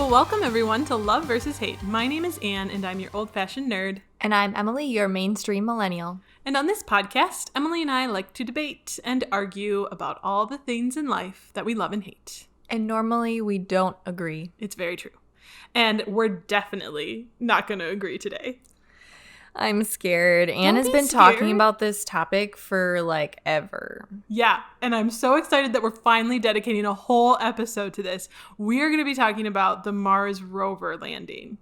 Well, welcome everyone to Love vs. Hate. My name is Anne, and I'm your old-fashioned nerd. And I'm Emily, your mainstream millennial. And on this podcast, Emily and I like to debate and argue about all the things in life that we love and hate. And normally we don't agree. It's very true. And we're definitely not going to agree today. I'm scared. Anne has been talking about this topic for ever. Yeah, and I'm so excited that we're finally dedicating a whole episode to this. We are going to be talking about the Mars Rover landing.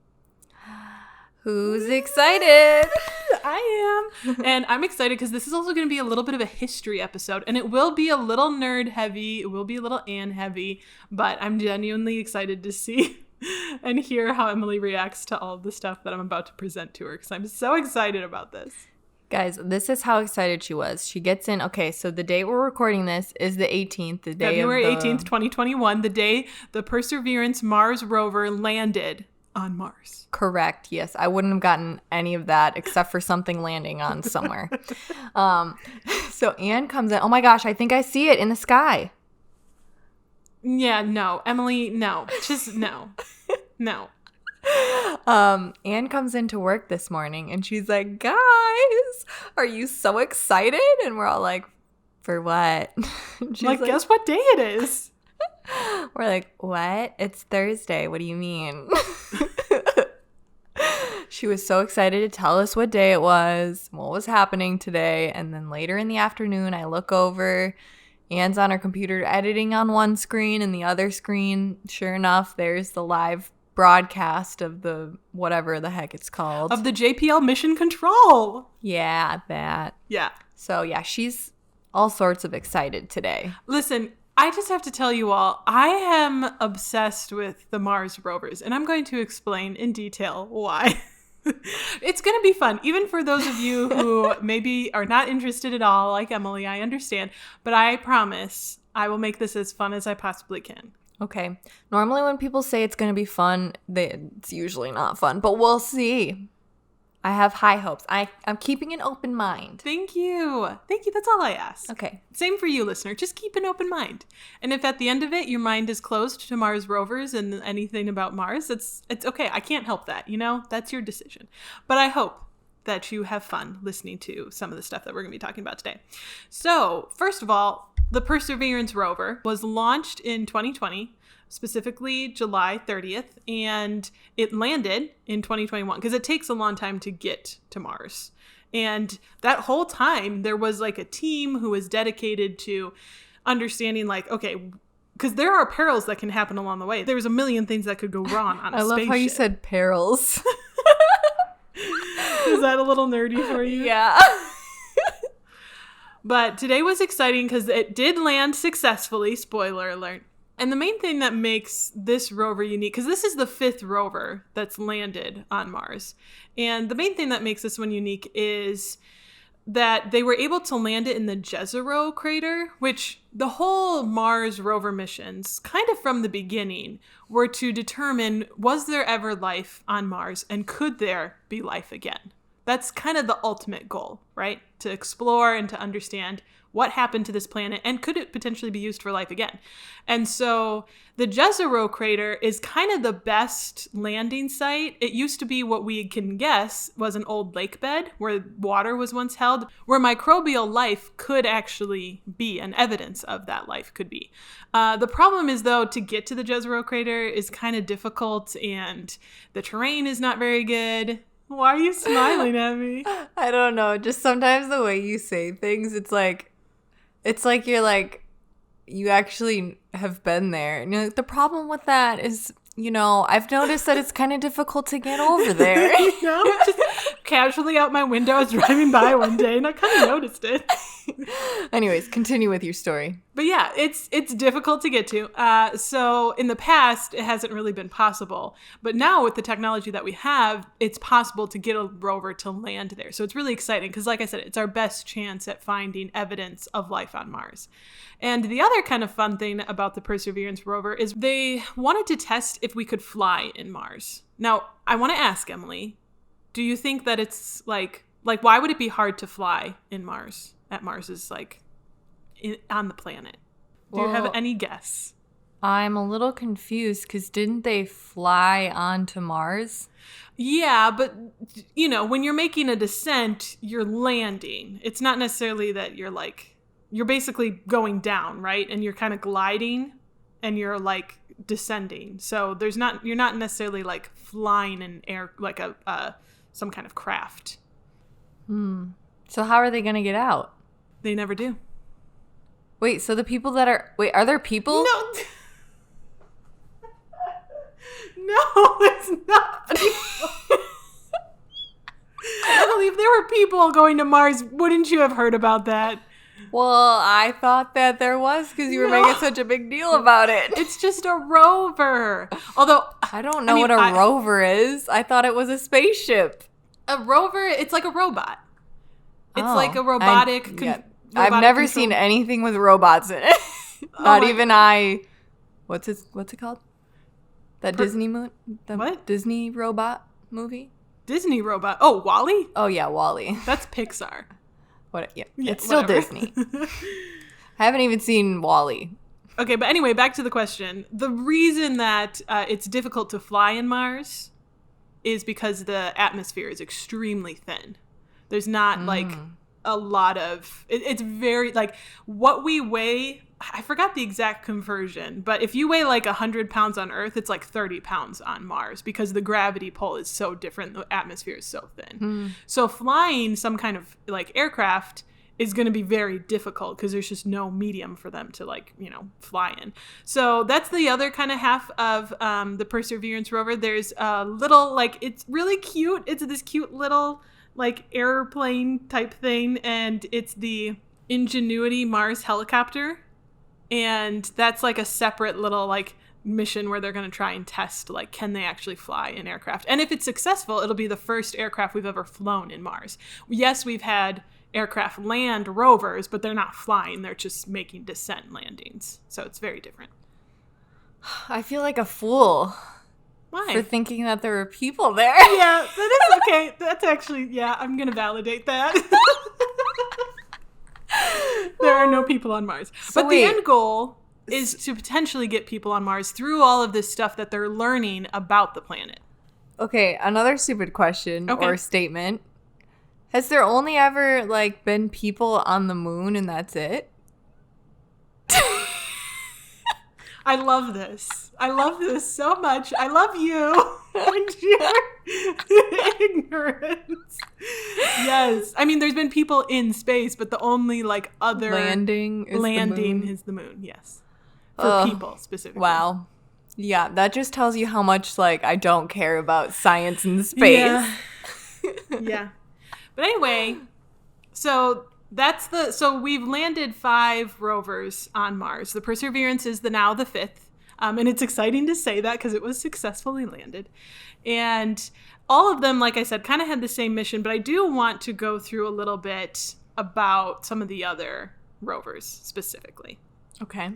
Who's excited? I am. And I'm excited because this is also going to be a little bit of a history episode. And it will be a little nerd heavy. It will be a little Anne heavy. But I'm genuinely excited to see and hear how Emily reacts to all of the stuff that I'm about to present to her. Because I'm so excited about this. Guys, this is how excited she was. She gets in. Okay, so the date we're recording this is the 18th. The day February 18th, 2021. The day the Perseverance Mars rover landed on Mars. Correct. Yes. I wouldn't have gotten any of that except for something landing on somewhere. So Anne comes in. Oh my gosh, I think I see it in the sky. Yeah, no. Emily, no. Just no. No. Anne comes into work this morning and she's like, guys, are you so excited? And we're all like, for what? She's like, guess what day it is? We're like, what? It's Thursday. What do you mean? She was so excited to tell us what day it was, what was happening today. And then later in the afternoon, I look over. Anne's on her computer editing on one screen, and the other screen, sure enough, there's the live broadcast of the whatever the heck it's called. Of the JPL Mission Control. Yeah, that. Yeah. So, yeah, she's all sorts of excited today. Listen, I just have to tell you all, I am obsessed with the Mars rovers, and I'm going to explain in detail why. It's going to be fun, even for those of you who maybe are not interested at all, like Emily, I understand. But I promise I will make this as fun as I possibly can. Okay. Normally when people say it's going to be fun, it's usually not fun, but we'll see. I have high hopes. I'm keeping an open mind. Thank you. Thank you. That's all I ask. Okay. Same for you, listener. Just keep an open mind. And if at the end of it, your mind is closed to Mars rovers and anything about Mars, it's okay. I can't help that. That's your decision. But I hope that you have fun listening to some of the stuff that we're going to be talking about today. So first of all, the Perseverance rover was launched in 2020. Specifically July 30th, and it landed in 2021 because it takes a long time to get to Mars. And that whole time, there was a team who was dedicated to understanding okay, because there are perils that can happen along the way. There's a million things that could go wrong on a spaceship. I love how you said perils. Is that a little nerdy for you? Yeah. But today was exciting because it did land successfully, spoiler alert. And the main thing that makes this rover unique, because this is the 5th rover that's landed on Mars. And the main thing that makes this one unique is that they were able to land it in the Jezero crater, which the whole Mars rover missions, kind of from the beginning, were to determine, was there ever life on Mars and could there be life again? That's kind of the ultimate goal, right? To explore and to understand what happened to this planet and could it potentially be used for life again? And so the Jezero crater is kind of the best landing site. It used to be what we can guess was an old lake bed where water was once held, where microbial life could actually be, and evidence of that life could be. The problem is, though, to get to the Jezero crater is kind of difficult and the terrain is not very good. Why are you smiling at me? I don't know. Just sometimes the way you say things, it's like you actually have been there. And you're like, the problem with that is, I've noticed that it's kind of difficult to get over there. Just casually out my window, I was driving by one day and I kind of noticed it. Anyways, continue with your story. But yeah, it's difficult to get to. So in the past, it hasn't really been possible. But now with the technology that we have, it's possible to get a rover to land there. So it's really exciting because, like I said, it's our best chance at finding evidence of life on Mars. And the other kind of fun thing about the Perseverance rover is they wanted to test if we could fly in Mars. Now, I want to ask Emily, do you think that it's why would it be hard to fly in Mars? At Mars's on the planet. Do you have any guess? I'm a little confused because didn't they fly onto Mars? Yeah, but, when you're making a descent, you're landing. It's not necessarily that you're basically going down, right? And you're kind of gliding and you're like descending. So you're not necessarily like flying in air, like some kind of craft. So how are they going to get out? They never do. Wait, so the people are there people? No. No, it's not people. I believe there were people going to Mars. Wouldn't you have heard about that? Well, I thought that there was because you were making such a big deal about it. It's just a rover. Although I don't know what a rover is. I thought it was a spaceship. A rover, it's like a robot. It's like a robotic. I've never seen anything with robots in it. Not even what's it called? That Disney what? Disney robot movie? Disney robot. Oh, WALL-E? Oh yeah, WALL-E. That's Pixar. Yeah, it's still Disney. I haven't even seen WALL-E. Okay, but anyway, back to the question. The reason that it's difficult to fly in Mars is because the atmosphere is extremely thin. There's not like a lot of it's very like what we weigh. I forgot the exact conversion, but if you weigh like 100 pounds on Earth, it's like 30 pounds on Mars because the gravity pull is so different. The atmosphere is so thin. So flying some kind of like aircraft is going to be very difficult because there's just no medium for them to like, fly in. So that's the other kind of half of the Perseverance rover. There's a little like, it's really cute. It's this cute little like airplane type thing. And it's the Ingenuity Mars helicopter. And that's like a separate little like mission where they're going to try and test like can they actually fly an aircraft. And if it's successful, it'll be the first aircraft we've ever flown in Mars. Yes, we've had aircraft land rovers, but they're not flying. They're just making descent landings. So it's very different. I feel like a fool. Why? For thinking that there were people there. Yeah, that is okay. That's actually, yeah, I'm going to validate that. There are no people on Mars. So but the end goal is to potentially get people on Mars through all of this stuff that they're learning about the planet. Okay, another stupid question or statement. Has there only ever like been people on the moon and that's it? I love this. I love this so much. I love you and your ignorance. Yes. I mean, there's been people in space, but the only like other landing is the moon. Yes. For people specifically. Wow. Yeah, that just tells you how much like I don't care about science and space. Yeah. Yeah. But anyway, so we've landed 5 rovers on Mars. The Perseverance is now the 5th. And it's exciting to say that because it was successfully landed. And all of them, like I said, kind of had the same mission, but I do want to go through a little bit about some of the other rovers specifically. Okay.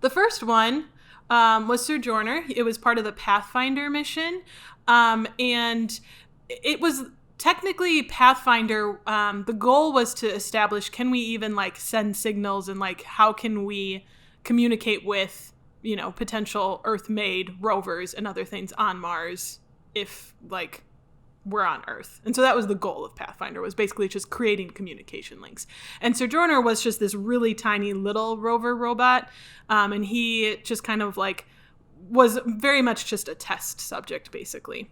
The first one was Sir Joyner. It was part of the Pathfinder mission. And it was technically Pathfinder. The goal was to establish, can we even like send signals and like how can we communicate with, potential Earth-made rovers and other things on Mars if like we're on Earth. And so that was the goal of Pathfinder, was basically just creating communication links. And Sir Joyner was just this really tiny little rover robot. And he just kind of like was very much just a test subject, basically.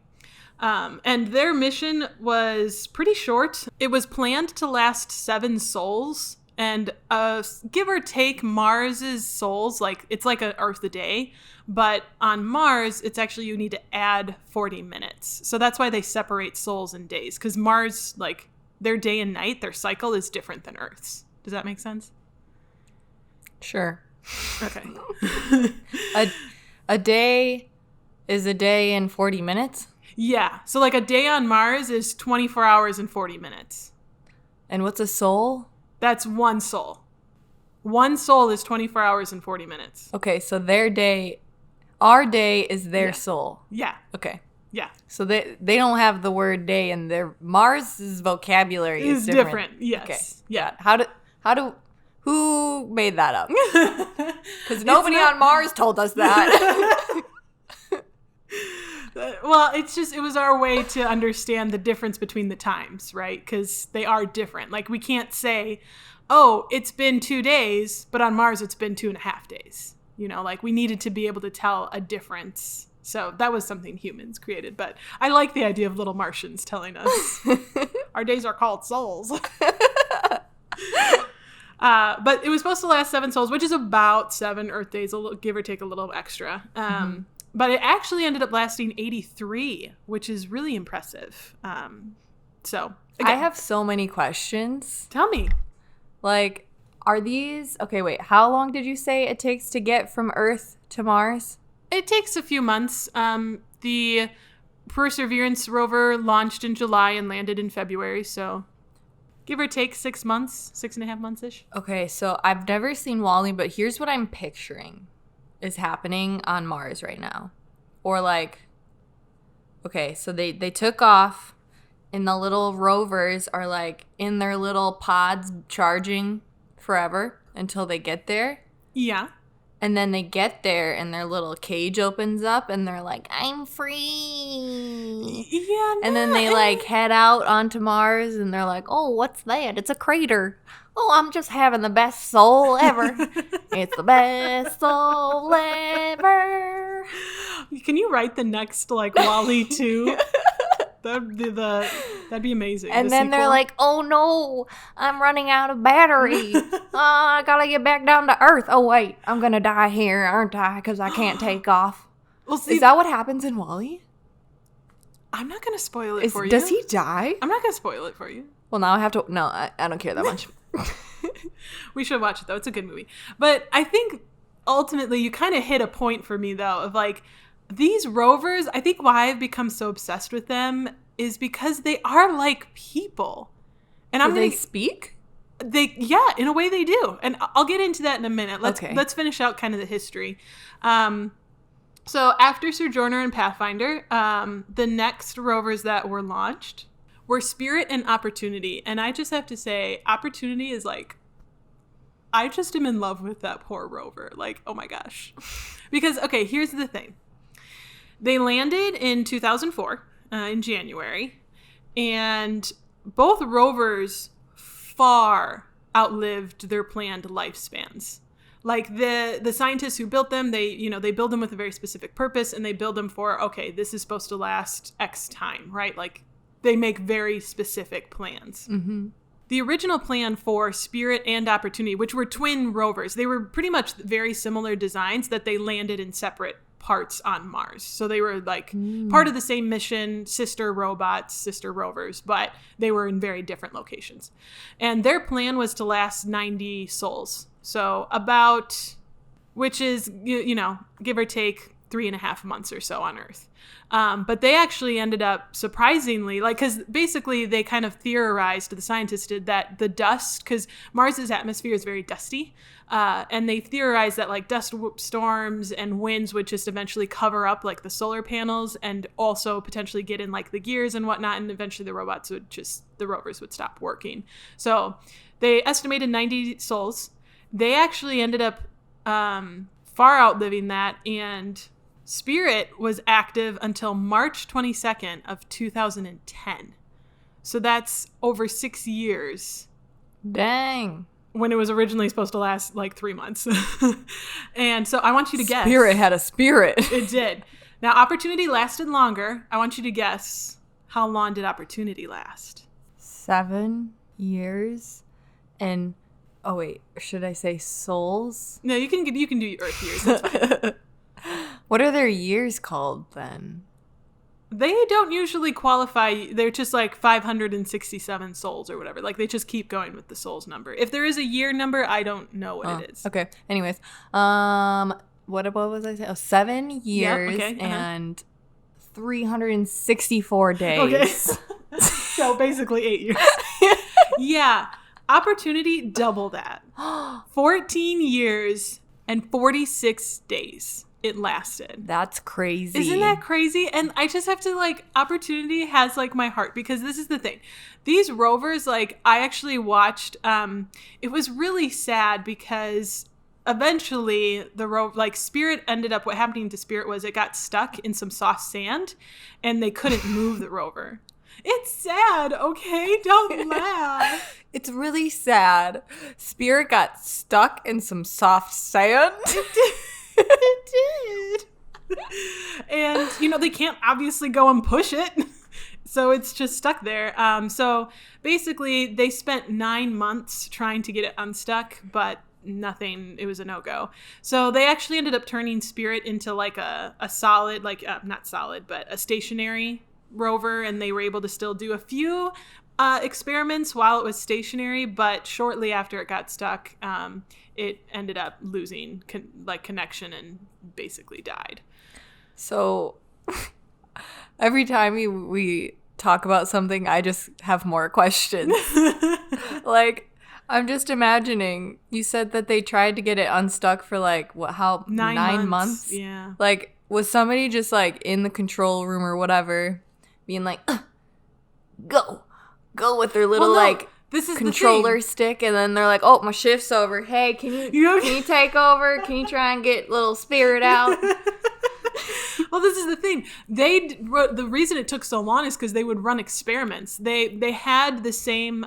And their mission was pretty short. It was planned to last 7 sols. And give or take, Mars's sols, like it's like an Earth a day. But on Mars, it's actually you need to add 40 minutes. So that's why they separate sols and days. Because Mars, like their day and night, their cycle is different than Earth's. Does that make sense? Sure. Okay. A day is a day in 40 minutes? Yeah. So like a day on Mars is 24 hours and 40 minutes. And what's a sol? That's 1 sol. 1 sol is 24 hours and 40 minutes. Okay, so our day is their sol. Yeah. Okay. Yeah. So they don't have the word day in their Mars's vocabulary is different. Yes. Okay. Yeah. Who made that up? Because nobody on Mars told us that. Well, it was our way to understand the difference between the times, right? Because they are different. Like, we can't say, oh, it's been 2 days, but on Mars it's been 2.5 days. You know, like, we needed to be able to tell a difference. So that was something humans created. But I like the idea of little Martians telling us our days are called sols. But it was supposed to last 7 sols, which is about 7 Earth days, give or take a little extra. But it actually ended up lasting 83, which is really impressive. So again, I have so many questions. Tell me. Like, are these... Okay, wait. How long did you say it takes to get from Earth to Mars? It takes a few months. The Perseverance rover launched in July and landed in February, so give or take 6 months, 6.5 months-ish. Okay, so I've never seen WALL-E, but here's what I'm picturing is happening on Mars right now. Or like, okay, so they took off and the little rovers are like in their little pods charging forever until they get there. Yeah. And then they get there and their little cage opens up and they're like, I'm free. Yeah. No, and then they like head out onto Mars and they're like, oh, what's that? It's a crater. Oh, I'm just having the best soul ever. It's the best soul ever. Can you write the next like WALL-E 2? That'd be amazing. And then they're like, oh no, I'm running out of battery. I gotta get back down to Earth. Oh wait, I'm gonna die here, aren't I? Because I can't take off. Well, see, is that what happens in WALL-E? I'm not gonna spoil it for you. Does he die? I'm not gonna spoil it for you. Well, now I have to. No, I don't care that much. We should watch it though. It's a good movie. But I think ultimately you kind of hit a point for me though of like these rovers. I think why I've become so obsessed with them is because they are like people. And Do they speak? Yeah, in a way they do. And I'll get into that in a minute. Let's finish out kind of the history. So after Joyner and Pathfinder, the next rovers that were launched were Spirit and Opportunity. And I just have to say, Opportunity is like, I just am in love with that poor rover. Like, oh my gosh. Because, okay, here's the thing. They landed in 2004, in January, and both rovers far outlived their planned lifespans. Like the scientists who built them, they build them with a very specific purpose, and they build them for, okay, this is supposed to last X time, right? Like they make very specific plans. Mm-hmm. The original plan for Spirit and Opportunity, which were twin rovers, they were pretty much very similar designs that they landed in separate parts on Mars. So they were like part of the same mission, sister robots, sister rovers, but they were in very different locations. And their plan was to last 90 sols. So about, which is, give or take 3.5 months or so on Earth. But they actually ended up surprisingly, because basically they kind of theorized, the scientists did, that the dust, because Mars's atmosphere is very dusty, and they theorized that like dust storms and winds would just eventually cover up like the solar panels and also potentially get in like the gears and whatnot, and eventually the rovers would stop working. So they estimated 90 sols. They actually ended up far outliving that, and Spirit was active until March 22nd of 2010. So that's over 6 years. Dang. When it was originally supposed to last like 3 months. And so I want you to guess. Spirit had a spirit. It did. Now, Opportunity lasted longer. I want you to guess, how long did Opportunity last? 7 years. And, oh wait, should I say souls? No, you can do Earth years. That's fine. What are their years called then? They don't usually qualify. They're just like 567 souls or whatever. Like they just keep going with the souls number. If there is a year number, I don't know what it is. Okay. Anyways, what was I saying? 7 years and 364 days. Okay. So basically 8 years. Yeah. Opportunity, double that. 14 years and 46 days it lasted. That's crazy. Isn't that crazy? And I just have to, like, Opportunity has, like, my heart, because this is the thing. These rovers, like, I actually watched, it was really sad because eventually Spirit ended up, what happening to Spirit was it got stuck in some soft sand and they couldn't move the rover. It's sad, okay? Don't laugh. It's really sad. Spirit got stuck in some soft sand. It did. And, they can't obviously go and push it. So it's just stuck there. So basically, they spent 9 months trying to get it unstuck, but nothing. It was a no-go. So they actually ended up turning Spirit into like a solid, not solid, but a stationary rover, and they were able to still do a few experiments while it was stationary, but shortly after it got stuck, it ended up losing connection and basically died. So every time we talk about something, I just have more questions. Like, I'm just imagining, you said that they tried to get it unstuck for 9 months? Yeah. Like, was somebody just in the control room or whatever being like, go with their little this is controller stick, and then they're like, oh, my shift's over. Hey, can you take over? Can you try and get little Spirit out? Well, this is the thing. The reason it took so long is because they would run experiments. They had the same,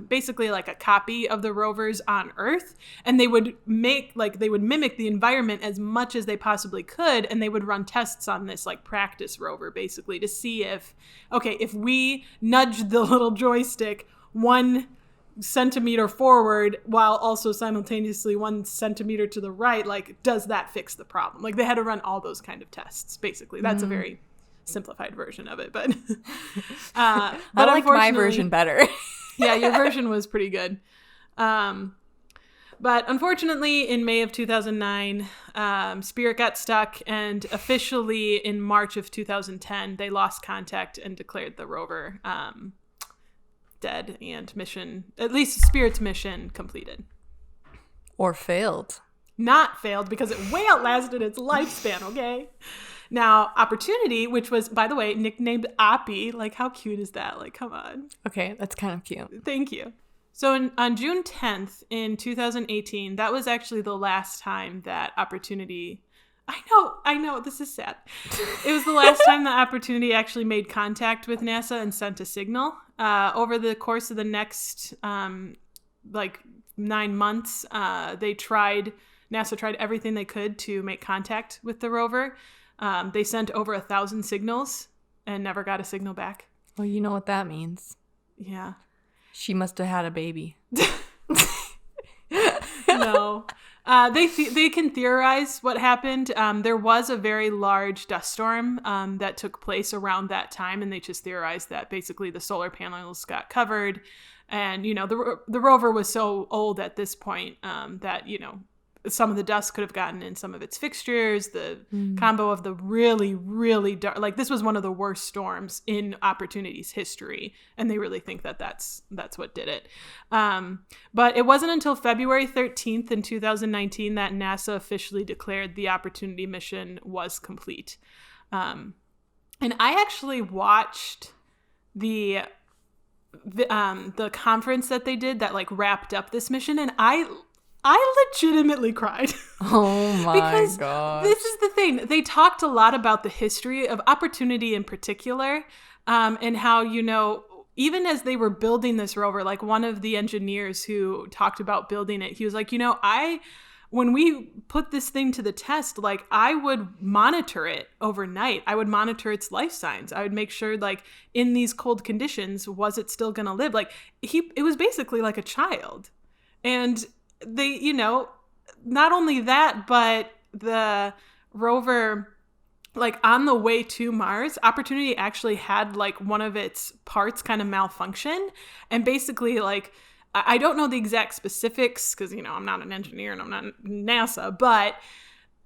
basically like a copy of the rovers on Earth, and they would mimic the environment as much as they possibly could, and they would run tests on this practice rover, basically, to see if we nudge the little joystick 1 centimeter forward while also simultaneously 1 centimeter to the right, does that fix the problem? They had to run all those kind of tests, basically. That's a very simplified version of it, but I like my version better. Yeah, your version was pretty good. But unfortunately, in May of 2009, Spirit got stuck, and officially in March of 2010, they lost contact and declared the rover dead, and at least Spirit's mission, completed. Or failed. Not failed, because it way outlasted its lifespan, okay? Now, Opportunity, which was, by the way, nicknamed Oppie, how cute is that? Come on. Okay, that's kind of cute. Thank you. So on June 10th in 2018, that was actually the last time that Opportunity... I know, this is sad. It was the last time that Opportunity actually made contact with NASA and sent a signal. Over the course of the next 9 months, NASA tried everything they could to make contact with the rover. They sent over 1,000 signals and never got a signal back. Well, you know what that means. Yeah. She must have had a baby. No. They can theorize what happened. There was a very large dust storm that took place around that time, and they just theorized that basically the solar panels got covered, and the rover was so old at this point that some of the dust could have gotten in some of its fixtures. The combo of the really, really dark, this was one of the worst storms in Opportunity's history, and they really think that that's what did it. But it wasn't until February 13th in 2019 that NASA officially declared the Opportunity mission was complete. And I actually watched the conference that they did that wrapped up this mission, and I legitimately cried. Oh my because gosh. This is the thing. They talked a lot about the history of Opportunity in particular, and how, even as they were building this rover, one of the engineers who talked about building it, he was like, when we put this thing to the test, I would monitor it overnight. I would monitor its life signs. I would make sure, in these cold conditions, was it still going to live? It was basically like a child. And they, not only that, but the rover, on the way to Mars, Opportunity actually had one of its parts kind of malfunction, and basically I don't know the exact specifics because I'm not an engineer and I'm not NASA, but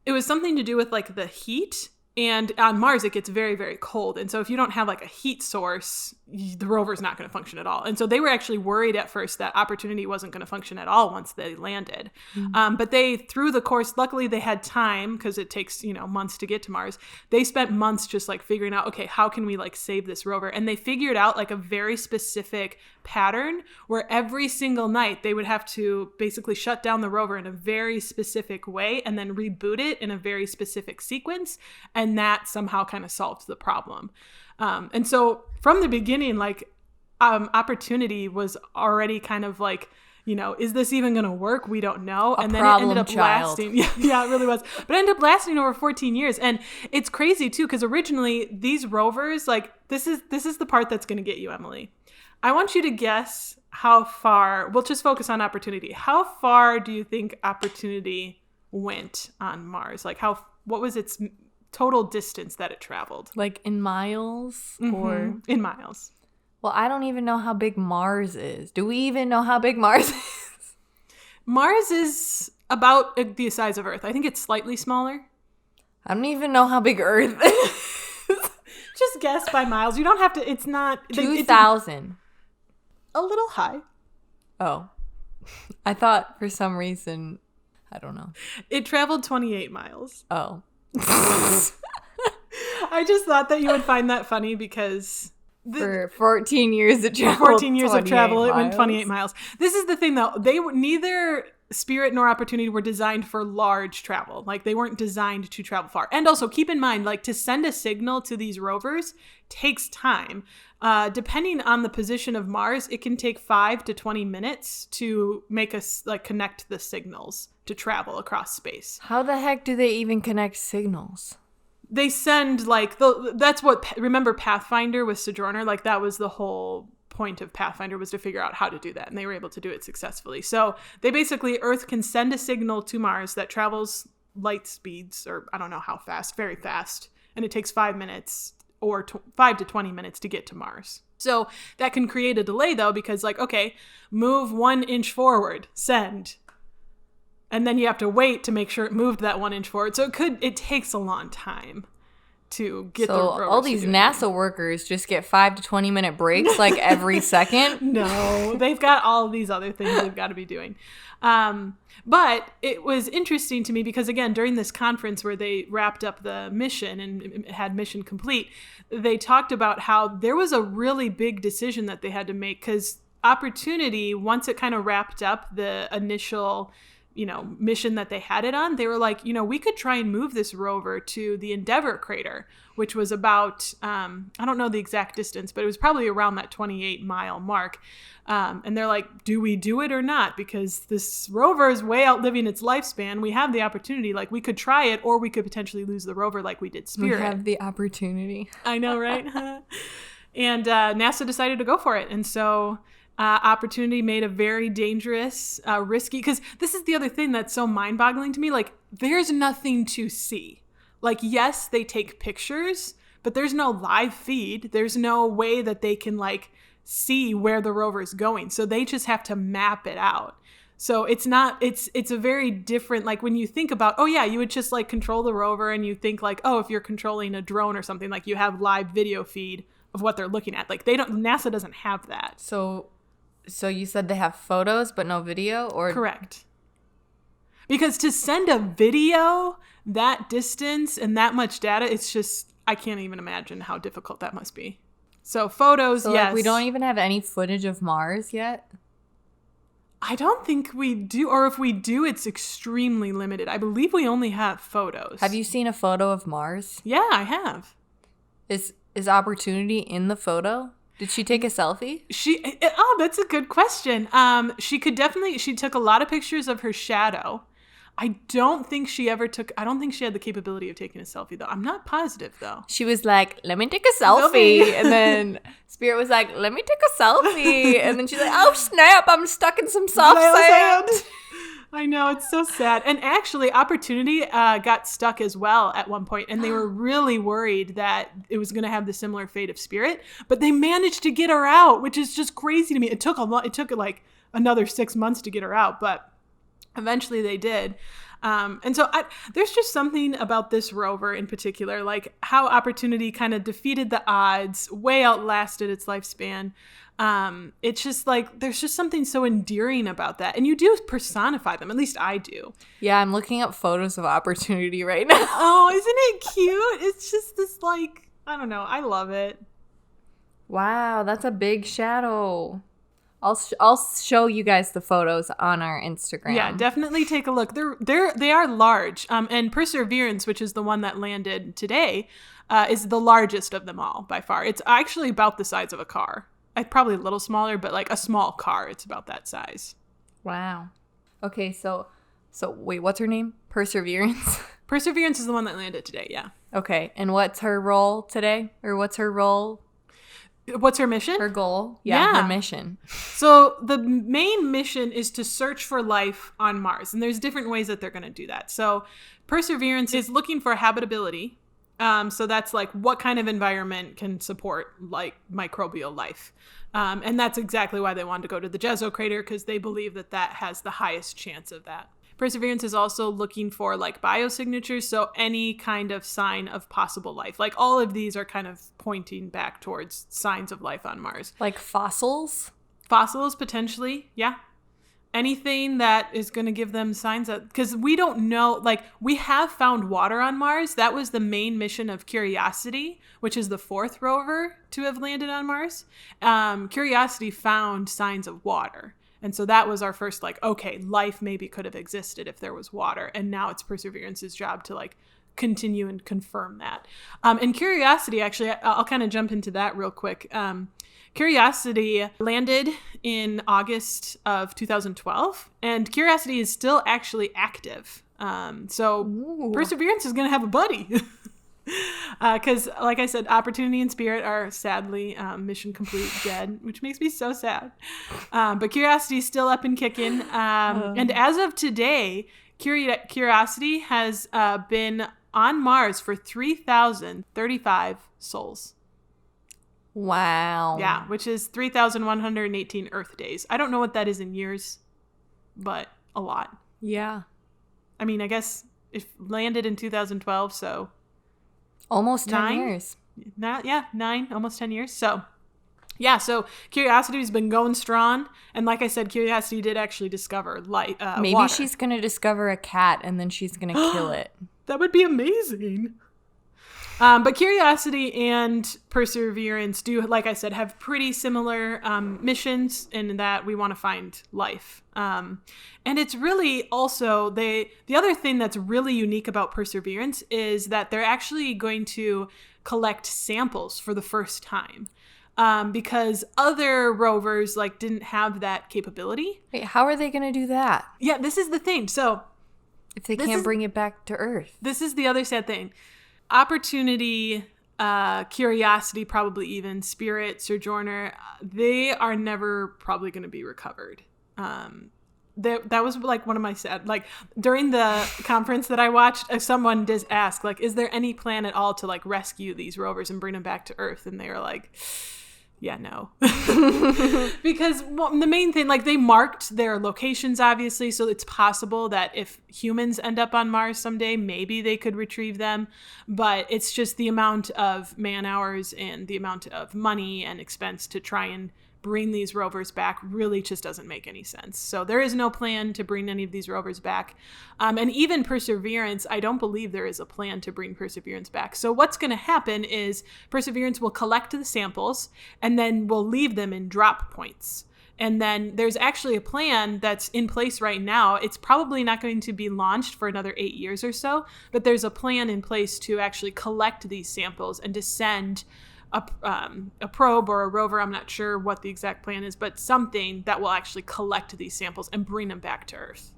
it was something to do with the heat, And on Mars, it gets very, very cold. And so if you don't have like a heat source, the rover's not going to function at all. And so they were actually worried at first that Opportunity wasn't going to function at all once they landed. But they, through the course, luckily they had time because it takes, months to get to Mars. They spent months just like figuring out, okay, how can we like save this rover? And they figured out like a very specific pattern where every single night they would have to basically shut down the rover in a very specific way and then reboot it in a very specific sequence. And that somehow kind of solved the problem. And so from the beginning, like Opportunity was already kind of like, is this even going to work? We don't know. And then it ended up lasting. Yeah, it really was. But it ended up lasting over 14 years. And it's crazy too, because originally these rovers, like this is the part that's going to get you, Emily. I want you to guess how far, we'll just focus on Opportunity. How far do you think Opportunity went on Mars? Like what was its total distance that it traveled? Like in miles or? In miles. Well, I don't even know how big Mars is. Do we even know how big Mars is? Mars is about the size of Earth. I think it's slightly smaller. I don't even know how big Earth is. Just guess by miles. You don't have to, it's not. 2,000. A little high. Oh. I thought for some reason, I don't know. It traveled 28 miles. Oh. I just thought that you would find that funny because for 14 years it traveled 14 years of travel, miles. It went 28 miles. This is the thing though. Neither Spirit nor Opportunity were designed for large travel. Like they weren't designed to travel far. And also keep in mind, like to send a signal to these rovers takes time. Depending on the position of Mars, it can take 5 to 20 minutes to make us like connect the signals to travel across space. How the heck do they even connect signals? They send remember Pathfinder with Sojourner, like that was the whole point of Pathfinder, was to figure out how to do that. And they were able to do it successfully. So they basically, Earth can send a signal to Mars that travels light speeds, or I don't know how fast, very fast. And it takes 5 minutes or 5 to 20 minutes to get to Mars. So that can create a delay though, because like, okay, move 1 inch forward, send. And then you have to wait to make sure it moved that 1 inch forward. So it takes a long time to get the rovers. So all these NASA workers just get 5 to 20 minute breaks like every second? No, they've got all of these other things they've got to be doing. But it was interesting to me because, again, during this conference where they wrapped up the mission and had mission complete, they talked about how there was a really big decision that they had to make because Opportunity, once it kind of wrapped up the initial mission that they had it on, they were like, we could try and move this rover to the Endeavour crater, which was about, I don't know the exact distance, but it was probably around that 28-mile mark. And they're like, do we do it or not? Because this rover is way outliving its lifespan. We have the opportunity, like we could try it, or we could potentially lose the rover like we did Spirit. We have the opportunity. I know, right? And NASA decided to go for it. And so Opportunity made a very dangerous, risky, because this is the other thing that's so mind-boggling to me. Like, there's nothing to see. Like, yes, they take pictures, but there's no live feed. There's no way that they can, like, see where the rover is going. So they just have to map it out. So it's a very different, like, when you think about, oh, yeah, you would just, like, control the rover, and you think, like, oh, if you're controlling a drone or something, like, you have live video feed of what they're looking at. Like, NASA doesn't have that. So you said they have photos but no video, or? Correct. Because to send a video that distance and that much data, it's just, I can't even imagine how difficult that must be. So photos, yes. Like we don't even have any footage of Mars yet? I don't think we do, or if we do, it's extremely limited. I believe we only have photos. Have you seen a photo of Mars? Yeah, I have. Is Opportunity in the photo? Did she take a selfie? That's a good question. She took a lot of pictures of her shadow. I don't think she had the capability of taking a selfie though. I'm not positive though. She was like, let me take a selfie. And then Spirit was like, let me take a selfie. And then she's like, oh snap, I'm stuck in some soft sand. I know, it's so sad. And actually, Opportunity got stuck as well at one point, and they were really worried that it was going to have the similar fate of Spirit, but they managed to get her out, which is just crazy to me. It took like another 6 months to get her out, but Eventually they did. And so there's just something about this rover in particular, like how Opportunity kind of defeated the odds, way outlasted its lifespan. It's just like, there's just something so endearing about that. And you do personify them. At least I do. Yeah, I'm looking up photos of Opportunity right now. Oh, isn't it cute? It's just this like, I don't know. I love it. Wow, that's a big shadow. I'll show you guys the photos on our Instagram. Yeah, definitely take a look. They are large. And Perseverance, which is the one that landed today, is the largest of them all by far. It's actually about the size of a car. Probably a little smaller, but like a small car, it's about that size. Wow. Okay, so wait, what's her name? Perseverance? Perseverance is the one that landed today, yeah. Okay, and what's her role today? Or what's her role? What's her mission? Her goal? Yeah, her mission. So the main mission is to search for life on Mars. And there's different ways that they're going to do that. So Perseverance is looking for habitability. So that's like what kind of environment can support like microbial life. And that's exactly why they wanted to go to the Jezzo crater, because they believe that that has the highest chance of that. Perseverance is also looking for like biosignatures, so any kind of sign of possible life. Like all of these are kind of pointing back towards signs of life on Mars. Like fossils? Fossils, potentially, yeah. Anything that is going to give them signs that, because we don't know, like we have found water on Mars. That was the main mission of Curiosity, which is the 4th rover to have landed on Mars. Curiosity found signs of water. And so that was our first, like, okay, life maybe could have existed if there was water. And now it's Perseverance's job to, like, continue and confirm that. And Curiosity, actually, I'll kind of jump into that real quick. Curiosity landed in August of 2012. And Curiosity is still actually active. So Perseverance is going to have a buddy. Because, like I said, Opportunity and Spirit are sadly mission complete, dead, which makes me so sad. But Curiosity is still up and kicking. And as of today, Curiosity has been on Mars for 3,035 souls. Wow. Yeah, which is 3,118 Earth days. I don't know what that is in years, but a lot. Yeah. I mean, I guess it landed in 2012, so... Almost 10 9 years. 9, almost 10 years. So, yeah, so Curiosity's been going strong. And like I said, Curiosity did actually discover light, Maybe water. She's going to discover a cat and then she's going to kill it. That would be amazing. But Curiosity and Perseverance do, like I said, have pretty similar missions in that we want to find life. And it's really also, the other thing that's really unique about Perseverance is that they're actually going to collect samples for the first time. Because other rovers like didn't have that capability. Wait, how are they going to do that? Yeah, this is the thing. So if they can't bring it back to Earth. This is the other sad thing. Opportunity, Curiosity, probably even Spirit, Sir Joyner, they are never probably going to be recovered. That was like one of my sad, like during the conference that I watched, someone did ask, like, is there any plan at all to like rescue these rovers and bring them back to Earth? And they were like, yeah, no. Because the main thing, like they marked their locations, obviously. So it's possible that if humans end up on Mars someday, maybe they could retrieve them. But it's just the amount of man hours and the amount of money and expense to try and bring these rovers back really just doesn't make any sense. So there is no plan to bring any of these rovers back. And even Perseverance, I don't believe there is a plan to bring Perseverance back. So what's going to happen is Perseverance will collect the samples and then we'll leave them in drop points. And then there's actually a plan that's in place right now. It's probably not going to be launched for another 8 years or so, but there's a plan in place to actually collect these samples and to send a probe or a rover, I'm not sure what the exact plan is, but something that will actually collect these samples and bring them back to Earth.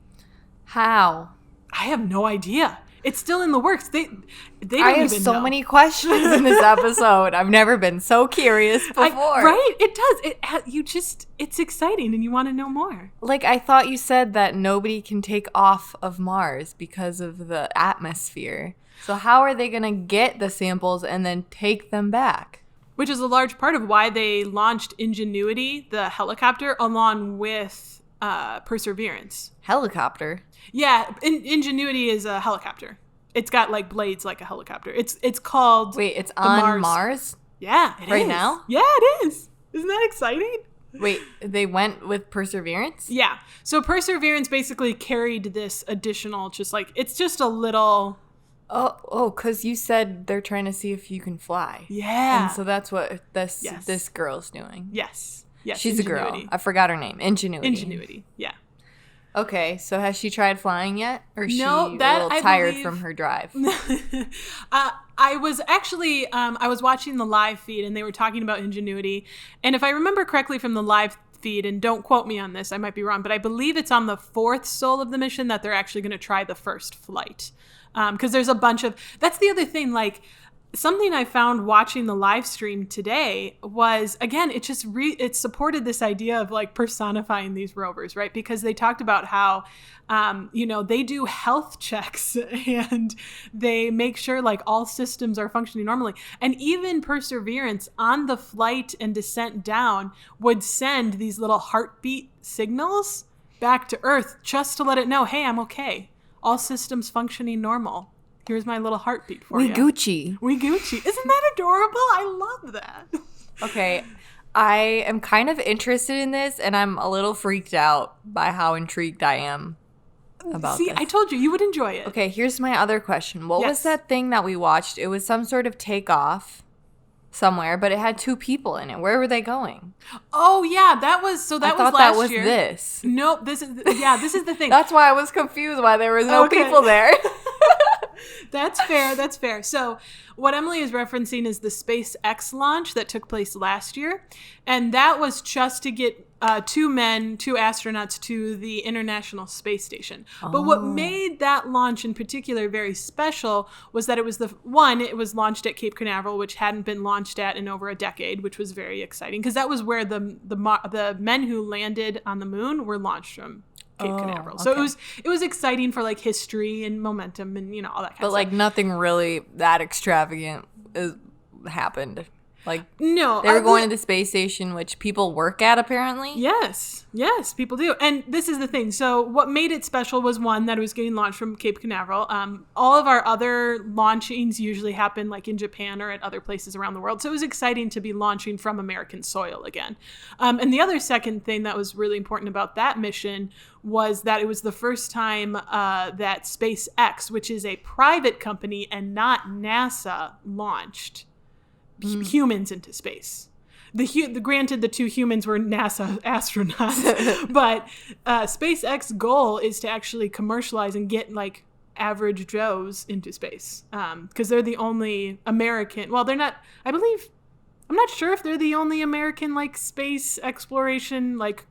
How? I have no idea. It's still in the works. They don't even know. I have so many questions in this episode. I've never been so curious before. Right? It does. It's exciting and you want to know more. Like, I thought you said that nobody can take off of Mars because of the atmosphere. So how are they going to get the samples and then take them back? Which is a large part of why they launched Ingenuity, the helicopter, along with Perseverance. Helicopter? Yeah, Ingenuity is a helicopter. It's got like blades like a helicopter. It's called. Wait, it's on Mars? Yeah, it is. Right now? Yeah, it is. Isn't that exciting? Wait, they went with Perseverance? Yeah. So Perseverance basically carried this additional, just like, it's just a little. Oh, because you said they're trying to see if you can fly. Yeah. And so that's what this girl's doing. Yes. Yes. She's Ingenuity. A girl. I forgot her name. Ingenuity. Yeah. Okay, so has she tried flying yet? Or is she a little tired from her drive? I was actually, I was watching the live feed and they were talking about Ingenuity. And if I remember correctly from the live feed, and don't quote me on this, I might be wrong, but I believe it's on the 4th sol of the mission that they're actually going to try the first flight. Because there's a bunch of, that's the other thing, like, something I found watching the live stream today was, again, it just it supported this idea of like personifying these rovers, right? Because they talked about how, they do health checks and they make sure like all systems are functioning normally. And even Perseverance on the flight and descent down would send these little heartbeat signals back to Earth just to let it know, hey, I'm okay. All systems functioning normal. Here's my little heartbeat for you. We Gucci. Isn't that adorable? I love that. Okay. I am kind of interested in this, and I'm a little freaked out by how intrigued I am about this. I told you would enjoy it. Okay, here's my other question. What was that thing that we watched? It was some sort of takeoff somewhere, but it had 2 people in it. Where were they going? Oh, yeah. That was last year. I thought that was this. Nope. This is the thing. That's why I was confused why there was no people there. That's fair. So what Emily is referencing is the SpaceX launch that took place last year. And that was just to get 2 astronauts to the International Space Station. But what made that launch in particular very special was that it was it was launched at Cape Canaveral, which hadn't been launched at in over a decade, which was very exciting because that was where the men who landed on the moon were launched from. Cape Canaveral. So it was exciting for like history and momentum and all that kind of stuff. But like nothing really that extravagant happened. Like no, they were going to the space station, which people work at apparently. Yes, people do. And this is the thing. So what made it special was one that it was getting launched from Cape Canaveral. All of our other launchings usually happen like in Japan or at other places around the world. So it was exciting to be launching from American soil again. And the other second thing that was really important about that mission was that it was the first time that SpaceX, which is a private company and not NASA, launched humans into space. Granted, the 2 humans were NASA astronauts, but SpaceX goal is to actually commercialize and get like average Joes into space because they're the only American. Well, they're not. I'm not sure if they're the only American like space exploration like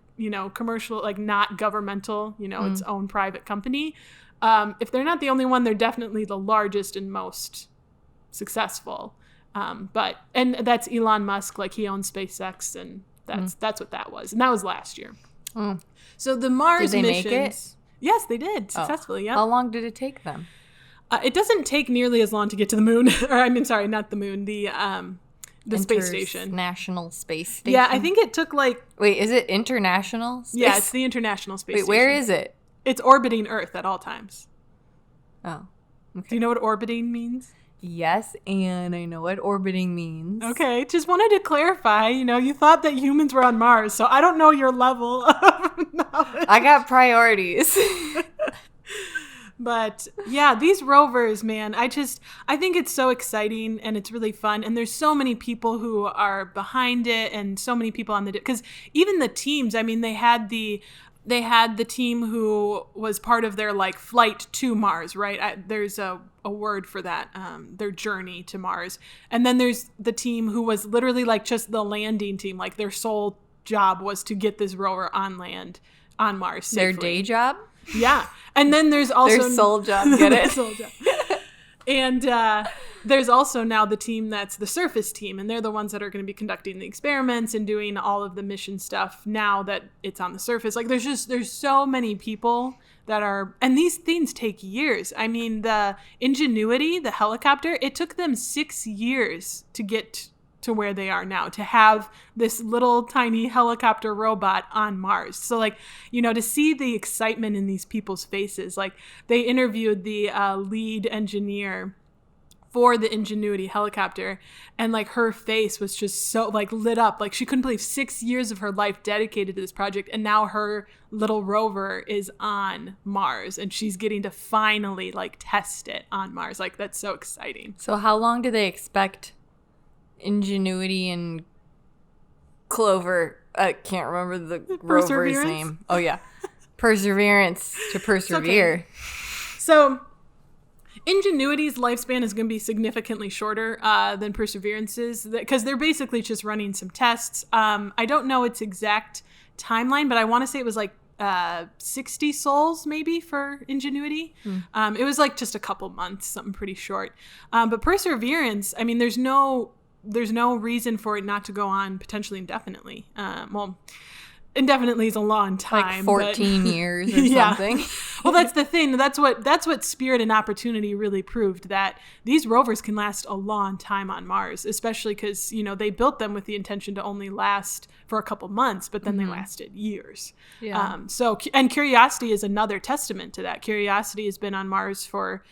commercial like not governmental its own private company. If they're not the only one, they're definitely the largest and most successful. And that's Elon Musk, like he owns SpaceX, and that's what that was, and that was last year. So the Mars missions, make it? Yes, they did successfully. Yeah. How long did it take them? It doesn't take nearly as long to get to the moon, or I mean, sorry, not the moon, the space station, International Space Station. Yeah, I think it took like. Wait, is it international? Space? Yeah, it's the International Space Station. Wait, where is it? It's orbiting Earth at all times. Oh, okay. Do you know what orbiting means? Yes, and I know what orbiting means. Okay, just wanted to clarify. You thought that humans were on Mars, so I don't know your level of knowledge. I got priorities. But yeah, these rovers, man, I think it's so exciting and it's really fun. And there's so many people who are behind it and so many people on because even the teams, I mean, they had the team who was part of their like flight to Mars, right? There's a word for that, their journey to Mars. And then there's the team who was literally like just the landing team. Like their sole job was to get this rover on land on Mars safely. Their day job? Yeah. And then there's also their sole job, get it? Sole job. And there's also now the team that's the surface team, and they're the ones that are going to be conducting the experiments and doing all of the mission stuff now that it's on the surface. Like there's so many people that are, and these things take years. I mean, the Ingenuity, the helicopter, it took them 6 years to get to where they are now, to have this little tiny helicopter robot on Mars. So like, to see the excitement in these people's faces, like they interviewed the lead engineer for the Ingenuity helicopter, and like her face was just so like lit up, like she couldn't believe 6 years of her life dedicated to this project, and now her little rover is on Mars and she's getting to finally like test it on Mars. Like that's so exciting. So how long do they expect Ingenuity and Clover, I can't remember the rover's name. Oh yeah. Perseverance to persevere. Okay. So Ingenuity's lifespan is going to be significantly shorter than Perseverance's, because they're basically just running some tests. I don't know its exact timeline, but I want to say it was like 60 sols maybe for Ingenuity. It was like just a couple months, something pretty short. But Perseverance, I mean, there's no reason for it not to go on potentially indefinitely. Indefinitely is a long time. Like 14 years or something. Well, that's the thing. That's what Spirit and Opportunity really proved, that these rovers can last a long time on Mars, especially because, they built them with the intention to only last for a couple months, but then they lasted years. Yeah. And Curiosity is another testament to that. Curiosity has been on Mars for,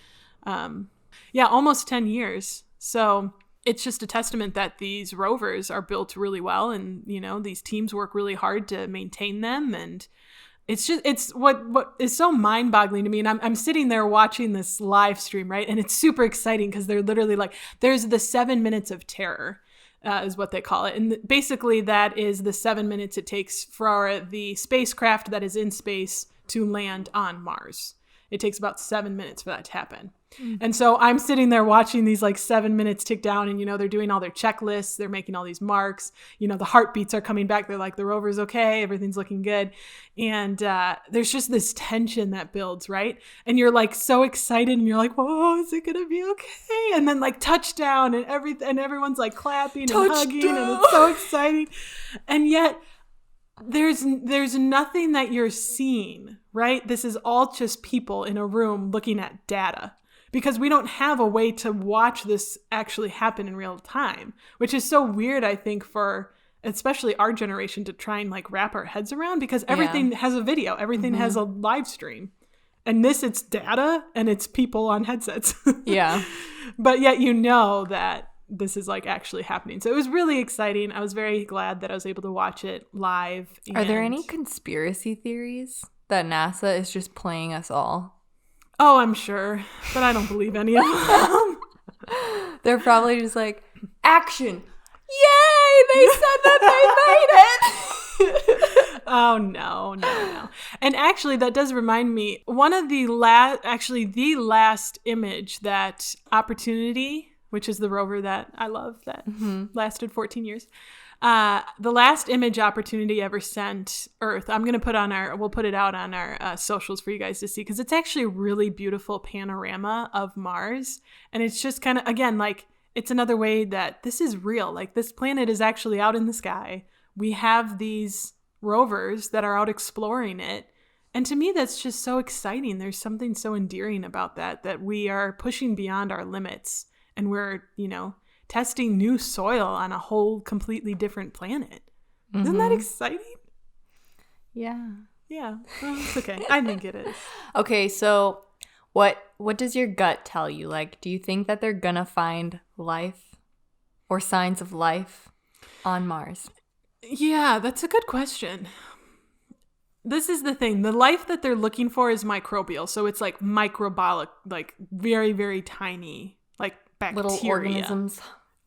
almost 10 years. So it's just a testament that these rovers are built really well, and these teams work really hard to maintain them, and it's what is so mind-boggling to me. And I'm sitting there watching this live stream, right, and it's super exciting because they're literally like, there's the 7 minutes of terror, is what they call it, and basically that is the 7 minutes it takes for the spacecraft that is in space to land on Mars. It takes about 7 minutes for that to happen. And so I'm sitting there watching these like 7 minutes tick down, and, they're doing all their checklists. They're making all these marks. The heartbeats are coming back. They're like, the rover's okay. Everything's looking good. And there's just this tension that builds, right? And you're like so excited, and you're like, whoa, is it going to be okay? And then like touchdown, and everyone's like clapping and hugging, and it's so exciting. And yet there's nothing that you're seeing, right? This is all just people in a room looking at data, because we don't have a way to watch this actually happen in real time, which is so weird, I think, for especially our generation to try and like wrap our heads around, because everything has a video, everything has a live stream, and it's data and it's people on headsets. Yeah. But yet that this is like actually happening. So it was really exciting. I was very glad that I was able to watch it live. Are there any conspiracy theories that NASA is just playing us all? Oh, I'm sure, but I don't believe any of them. They're probably just like, action! Yay! They said that they made it! Oh, no. And actually, that does remind me, one of the last image that Opportunity, which is the rover that I love that lasted 14 years, the last image Opportunity ever sent Earth, we'll put it out on our socials for you guys to see, because it's actually a really beautiful panorama of Mars. And it's just kind of, again, like, it's another way that this is real. Like, this planet is actually out in the sky. We have these rovers that are out exploring it. And to me, that's just so exciting. There's something so endearing about that we are pushing beyond our limits, and we're, testing new soil on a whole completely different planet. Isn't that exciting? Yeah. Yeah. Well, it's okay. I think it is. Okay, so what does your gut tell you? Like, do you think that they're gonna find life or signs of life on Mars? Yeah, that's a good question. This is the thing. The life that they're looking for is microbial. So it's like microbolic, like very, very tiny, like bacteria. Little organisms.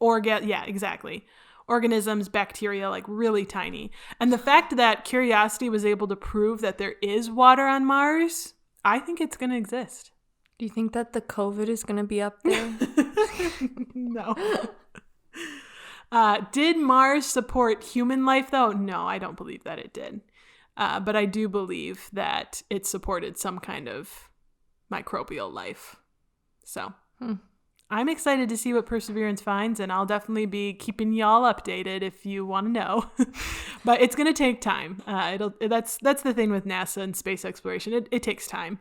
Yeah, exactly. Organisms, bacteria, like really tiny. And the fact that Curiosity was able to prove that there is water on Mars, I think it's going to exist. Do you think that the COVID is going to be up there? No. Did Mars support human life, though? No, I don't believe that it did. But I do believe that it supported some kind of microbial life. So I'm excited to see what Perseverance finds, and I'll definitely be keeping y'all updated if you want to know. But it's going to take time. That's the thing with NASA and space exploration. It takes time.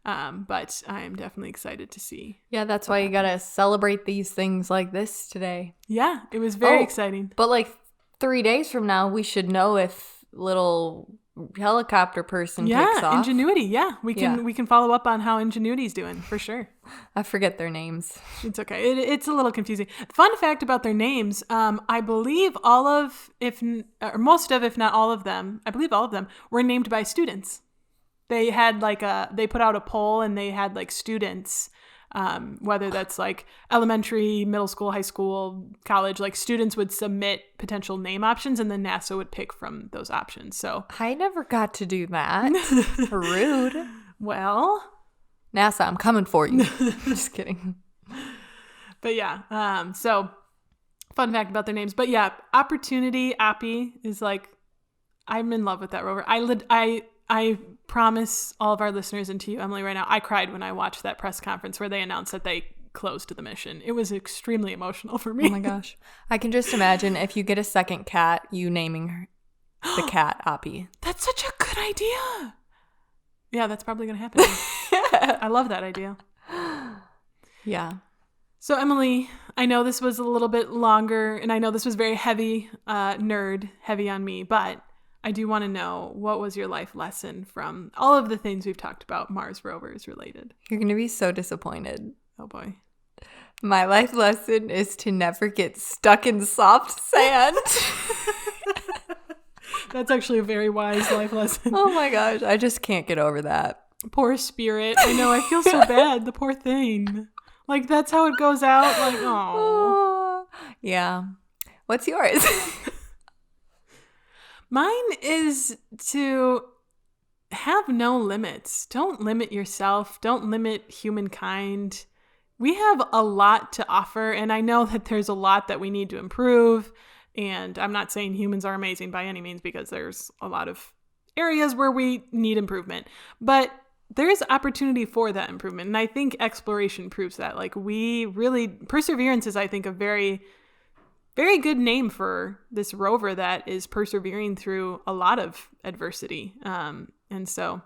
But I am definitely excited to see. Yeah, that's why you gotta celebrate these things like this today. Yeah, it was very exciting. But like 3 days from now, we should know if little helicopter person takes off. Ingenuity. Yeah, we can follow up on how Ingenuity's doing for sure. I forget their names. It's okay. It's a little confusing. Fun fact about their names: I believe most of, if not all of them, I believe all of them were named by students. They had they put out a poll and they had like students, whether that's like elementary, middle school, high school, college, like students would submit potential name options and then NASA would pick from those options. So I never got to do that. Rude. Well, NASA, I'm coming for you. Just kidding. But yeah, so fun fact about their names. But yeah, Opportunity, Oppie, is like, I'm in love with that rover. I promise all of our listeners and to you, Emily, right now, I cried when I watched that press conference where they announced that they closed the mission. It was extremely emotional for me. Oh my gosh. I can just imagine if you get a second cat, you naming the cat Oppie. That's such a good idea. Yeah, that's probably going to happen. I love that idea. Yeah. So Emily, I know this was a little bit longer and I know this was very heavy, heavy on me, but I do want to know, what was your life lesson from all of the things we've talked about Mars rovers related? You're going to be so disappointed. Oh boy. My life lesson is to never get stuck in soft sand. That's actually a very wise life lesson. Oh my gosh. I just can't get over that. Poor Spirit. I know. I feel so bad. The poor thing. Like, that's how it goes out. Like, oh. Yeah. What's yours? Mine is to have no limits. Don't limit yourself. Don't limit humankind. We have a lot to offer, and I know that there's a lot that we need to improve. And I'm not saying humans are amazing by any means, because there's a lot of areas where we need improvement. But there is opportunity for that improvement. And I think exploration proves that. Like, perseverance is, I think, a very, very good name for this rover that is persevering through a lot of adversity. And so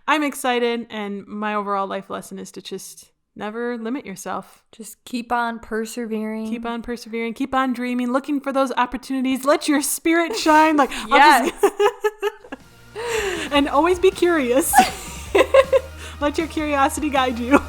I'm excited. And my overall life lesson is to just never limit yourself. Just keep on persevering. Keep on persevering. Keep on dreaming. Looking for those opportunities. Let your spirit shine. Like, yes. And always be curious. Let your curiosity guide you.